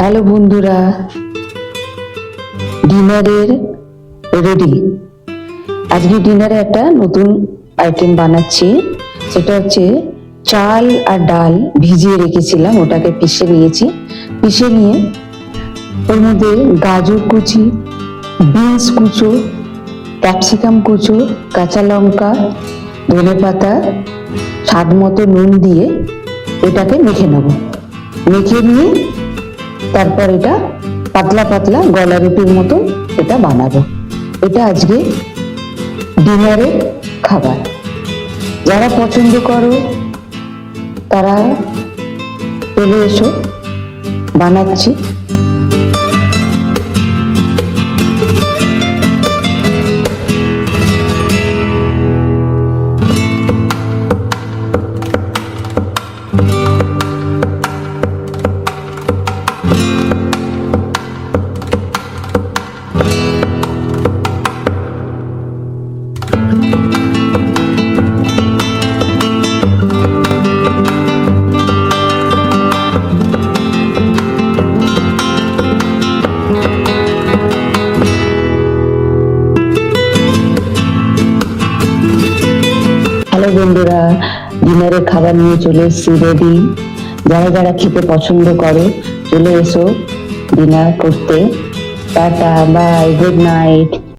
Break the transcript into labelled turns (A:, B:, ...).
A: Hello বন্ধুরা, ডিনারের ready. আজকে ডিনারে একটা নতুন আইটেম বানাচ্ছি। সেটা হচ্ছে চাল আর ডাল ভিজিয়ে রেখেছিলাম, ওটাকে পিষে নিয়েছি। পিষে নিয়ে ওর মধ্যে গাজর কুচি, বিনস কুচো, ক্যাপসিকাম কুচো, কাঁচা লঙ্কা, ধনে পাতা, স্বাদ মতো নুন দিয়ে এটাকে মেখে নেব। মেখে নিয়ে তারপর এটা পাতলা পাতলা গলা রুটির মতো এটা বানাবো। এটা আজকে ডিনারের খাবার। যারা পছন্দ করো তারা চলে এসো, বানাচ্ছি। হ্যালো বন্ধুরা, ডিনারের খাবার নিয়ে চলে এসেছি রেডি। যারা যারা খেতে পছন্দ করো চলে এসো ডিনার করতে। Tata, bye, good night.